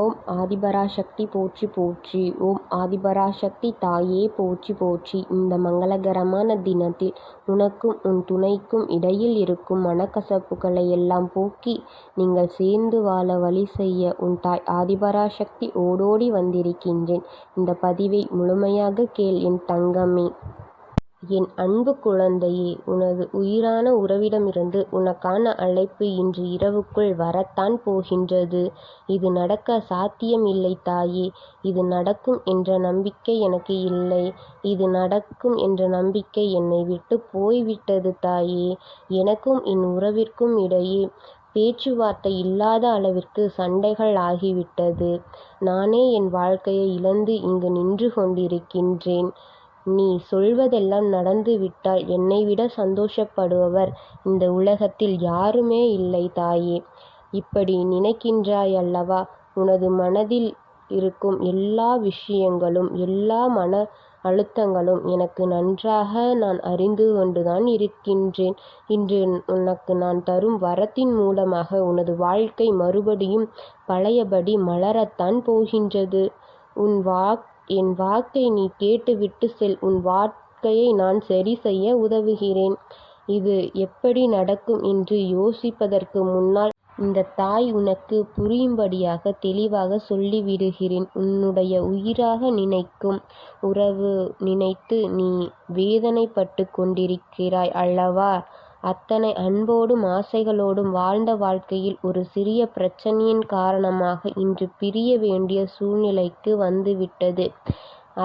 ஓம் ஆதிபராசக்தி போற்றி போற்றி. ஓம் ஆதிபராசக்தி தாயே போற்றி போற்றி. இந்த மங்களகரமான தினத்தில் உனக்கும் உன் துணைக்கும் இடையில் இருக்கும் மனக்கசப்புகளை எல்லாம் போக்கி நீங்கள் சேர்ந்து வாழ வழி செய்ய உன் தாய் ஆதிபராசக்தி ஓடோடி வந்திருக்கின்றேன். இந்த பதிவை முழுமையாக கேள் என் தங்கமே. என் அன்பு குழந்தையே, உனது உயிரான உறவிடமிருந்து உனக்கான அழைப்பு இன்று இரவுக்குள் வரத்தான் போகின்றது. இது நடக்க சாத்தியம் இல்லை தாயே. இது நடக்கும் என்ற நம்பிக்கை எனக்கு இல்லை. இது நடக்கும் என்ற நம்பிக்கை என்னை விட்டு போய்விட்டது தாயே. எனக்கும் என் உறவிற்கும் இடையே பேச்சுவார்த்தை இல்லாத அளவிற்கு சண்டைகள் ஆகிவிட்டது. நானே என் வாழ்க்கையை இழந்து இங்கு நின்று கொண்டிருக்கின்றேன். நீ சொல்வதெல்லாம் நடந்துவிட்டால் என்னைவிட சந்தோஷப்படுபவர் இந்த உலகத்தில் யாருமே இல்லை தாயே. இப்படி நினைக்கின்றாய் அல்லவா? உனது மனதில் இருக்கும் எல்லா விஷயங்களும் எல்லா மன அழுத்தங்களும் எனக்கு நன்றாக நான் அறிந்து கொண்டுதான் இருக்கின்றேன். இன்று உனக்கு நான் தரும் வரத்தின் மூலமாக உனது வாழ்க்கை மறுபடியும் பழையபடி மலரத்தான் போகின்றது. என் வாக்கை நீ கேட்டுவிட்டு செல். உன் வாழ்க்கையை நான் சரி செய்ய உதவுகிறேன். இது எப்படி நடக்கும் என்று யோசிப்பதற்கு முன்னால் இந்த தாய் உனக்கு புரியும்படியாக தெளிவாக சொல்லிவிடுகிறேன். உன்னுடைய உயிராக நினைக்கும் உறவு நினைத்து நீ வேதனைப்பட்டு கொண்டிருக்கிறாய் அல்லவா? அத்தனை அன்போடும் ஆசைகளோடும் வாழ்ந்த வாழ்க்கையில் ஒரு சிறிய பிரச்சனையின் காரணமாக இன்று பிரிய வேண்டிய சூழ்நிலைக்கு வந்துவிட்டது.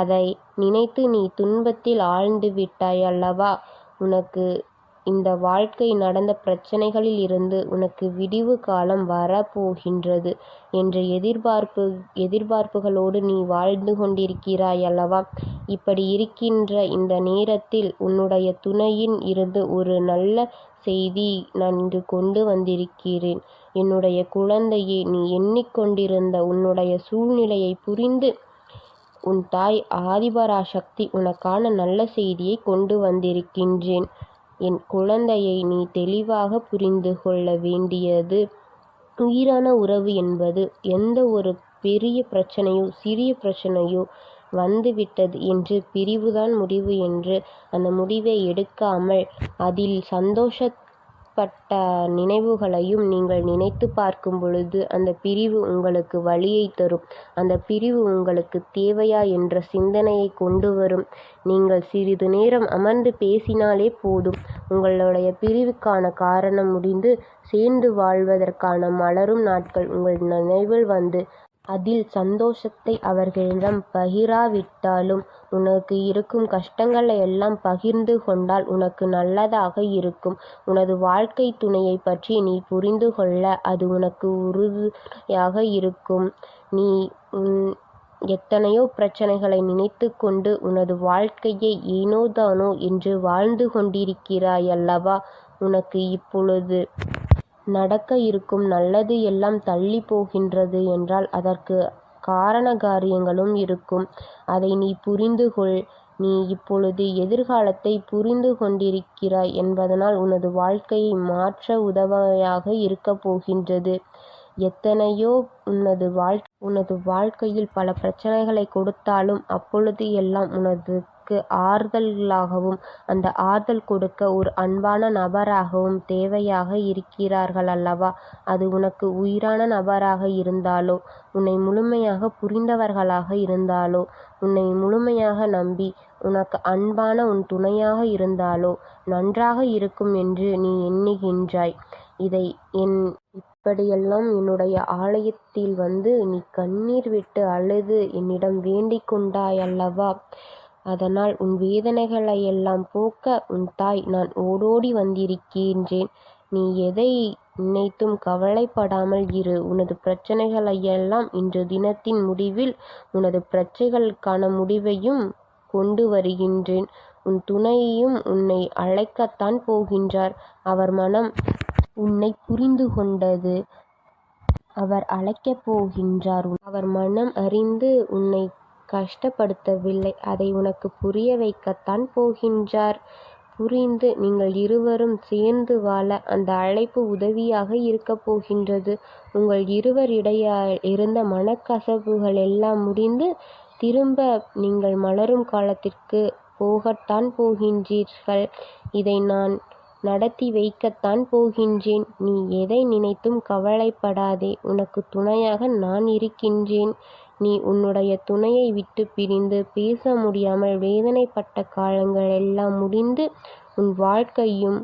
அதை நினைத்து நீ துன்பத்தில் ஆழ்ந்து விட்டாய் அல்லவா? உனக்கு இந்த வாழ்க்கை நடந்த பிரச்சனைகளில் இருந்து உனக்கு விடிவு காலம் வரப்போகின்றது என்ற எதிர்பார்ப்புகளோடு நீ வாழ்ந்து கொண்டிருக்கிறாய் அல்லவா? இப்படி இருக்கின்ற இந்த நேரத்தில் உன்னுடைய துணையின் இருந்து ஒரு நல்ல செய்தி நான் இங்கு கொண்டு வந்திருக்கிறேன். என்னுடைய குழந்தையே, நீ எண்ணிக்கொண்டிருந்த உன்னுடைய சூழ்நிலையை புரிந்து உன் தாய் ஆதிபராசக்தி உனக்கான நல்ல செய்தியை கொண்டு வந்திருக்கின்றேன். என் குழந்தையை நீ தெளிவாக புரிந்து கொள்ள வேண்டியது, உயிரான உறவு என்பது எந்த ஒரு பெரிய பிரச்சனையோ சிறிய பிரச்சனையோ வந்துவிட்டது என்று பிரிவுதான் முடிவு என்று அந்த முடிவை எடுக்காமல் அதில் சந்தோஷப்பட்ட நினைவுகளையும் நீங்கள் நினைத்து பார்க்கும் பொழுது அந்த பிரிவு உங்களுக்கு வலியை தரும். அந்த பிரிவு உங்களுக்கு தேவையா என்ற சிந்தனையை கொண்டு வரும். நீங்கள் சிறிது நேரம் அமர்ந்து பேசினாலே போதும், உங்களுடைய பிரிவுக்கான காரணம் முடிந்து சேர்ந்து வாழ்வதற்கான மலரும் நாட்கள் உங்கள் நினைவில் வந்து அதில் சந்தோஷத்தை அவர்களிடம் பகிராவிட்டாலும் உனக்கு இருக்கும் கஷ்டங்களை எல்லாம் பகிர்ந்து கொண்டால் உனக்கு நல்லதாக இருக்கும். உனது வாழ்க்கை துணையை பற்றி நீ புரிந்து கொள்ள அது உனக்கு உறுதியாக இருக்கும். நீ எத்தனையோ பிரச்சனைகளை நினைத்து கொண்டு உனது வாழ்க்கையை ஏனோ தானோ என்று வாழ்ந்து கொண்டிருக்கிறாய் அல்லவா? உனக்கு இப்பொழுது நடக்க இருக்கும் நல்லது எல்லாம் தள்ளி போகின்றது என்றால் அதற்கு காரண காரியங்களும் இருக்கும். அதை நீ புரிந்து கொள். நீ இப்பொழுது எதிர்காலத்தை புரிந்து கொண்டிருக்கிறாய் என்பதனால் உனது வாழ்க்கையை மாற்ற உதவியாக இருக்கப் போகின்றது. எத்தனையோ உனது வாழ்க்கையில் பல பிரச்சனைகளை கொடுத்தாலும் அப்பொழுது எல்லாம் உனதுக்கு ஆறுதலாகவும் அந்த ஆறுதல் கொடுக்க ஒரு அன்பான நபராகவும் தேவையாக இருக்கிறார்கள் அல்லவா? அது உனக்கு உயிரான நபராக இருந்தாலோ, உன்னை முழுமையாக புரிந்தவர்களாக இருந்தாலோ, உன்னை முழுமையாக நம்பி உனக்கு அன்பான உன் துணையாக இருந்தாலோ நன்றாக இருக்கும் என்று நீ எண்ணுகின்றாய். இதை இப்படியெல்லாம் என்னுடைய ஆலயத்தில் வந்து நீ கண்ணீர் விட்டு அழுது என்னிடம் வேண்டிக் கொண்டாய் அல்லவா? அதனால் உன் வேதனைகளை எல்லாம் போக்க உன் தாய் நான் ஓடோடி வந்திருக்கின்றேன். நீ எதை நினைத்தும் கவலைப்படாமல் இரு. உனது பிரச்சனைகளையெல்லாம் இன்று தினத்தின் முடிவில் உனது பிரச்சனைகளுக்கான முடிவையும் கொண்டு வருகின்றேன். உன் துணையையும் உன்னை அழைக்கத்தான் போகின்றார். அவர் மனம் உன்னை புரிந்து கொண்டது. அவர் அழைக்கப் போகின்றார். அவர் மனம் அறிந்து உன்னை கஷ்டப்படுத்தவில்லை. அதை உனக்கு புரிய வைக்கத்தான் போகின்றார். புரிந்து நீங்கள் இருவரும் சேர்ந்து வாழ அந்த அழைப்பு உதவியாக இருக்கப் போகின்றது. உங்கள் இருவரிடையே இருந்த மனக்கசப்புகள் எல்லாம் முடிந்து திரும்ப நீங்கள் மலரும் காலத்திற்கு போகத்தான் போகின்றீர்கள். இதை நான் நடத்தி வைக்கத்தான் போகின்றேன். நீ எதை நினைத்தும் கவலைப்படாதே. உனக்கு துணையாக நான் இருக்கின்றேன். நீ உன்னுடைய துணையை விட்டு பிரிந்து பேச முடியாமல் வேதனைப்பட்ட காலங்கள் எல்லாம் முடிந்து உன் வாழ்க்கையும்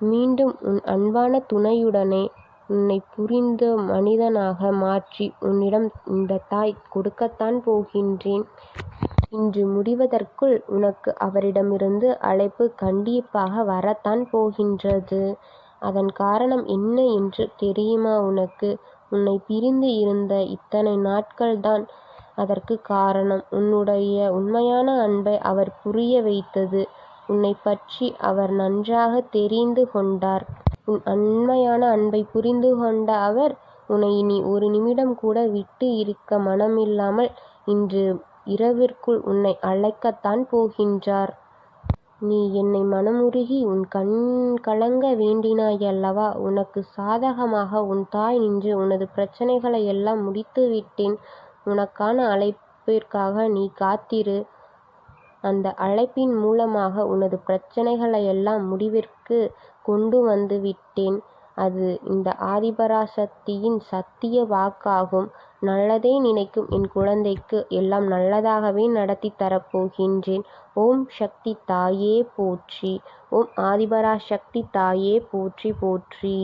மீண்டும் உன் அன்பான துணையுடனே உன்னை புரிந்த மனிதனாக மாற்றி உன்னிடம் இந்த தாய் கொடுக்கத்தான் போகின்றேன். இன்று முடிவதற்குள் உனக்கு அவரிடமிருந்து அழைப்பு கண்டிப்பாக வரத்தான் போகின்றது. அதன் காரணம் என்ன என்று தெரியுமா உனக்கு? உன்னை பிரிந்து இருந்த இத்தனை நாட்கள்தான் அதற்கு காரணம். உன்னுடைய உண்மையான அன்பை அவர் புரிய வைத்தது. உன்னை பற்றி அவர் நன்றாக தெரிந்து கொண்டார். உன் உண்மையான அன்பை புரிந்து கொண்ட அவர் உன்னை இனி ஒரு நிமிடம் கூட விட்டு இருக்க மனமில்லாமல் இன்று இரவிற்குள் உன்னை அழைக்கத்தான் போகின்றார். நீ என்னை மனமுருகி உன் கண் கலங்க வேண்டினாயல்லவா? உனக்கு சாதகமாக உன் தாய் நின்று உனது பிரச்சனைகளை எல்லாம் முடித்து விட்டேன். உனக்கான அழைப்பிற்காக நீ காத்திரு. அந்த அழைப்பின் மூலமாக உனது பிரச்சனைகளை எல்லாம் முடிவிற்கு கொண்டு வந்து விட்டேன். அது இந்த ஆதிபராசக்தியின் சத்திய வாக்காகும். நல்லதே நினைக்கும் என் குழந்தைக்கு எல்லாம் நல்லதாகவே நடத்தி தரப்போகின்றேன். ஓம் சக்தி தாயே போற்றி. ஓம் ஆதிபராசக்தி தாயே போற்றி போற்றி.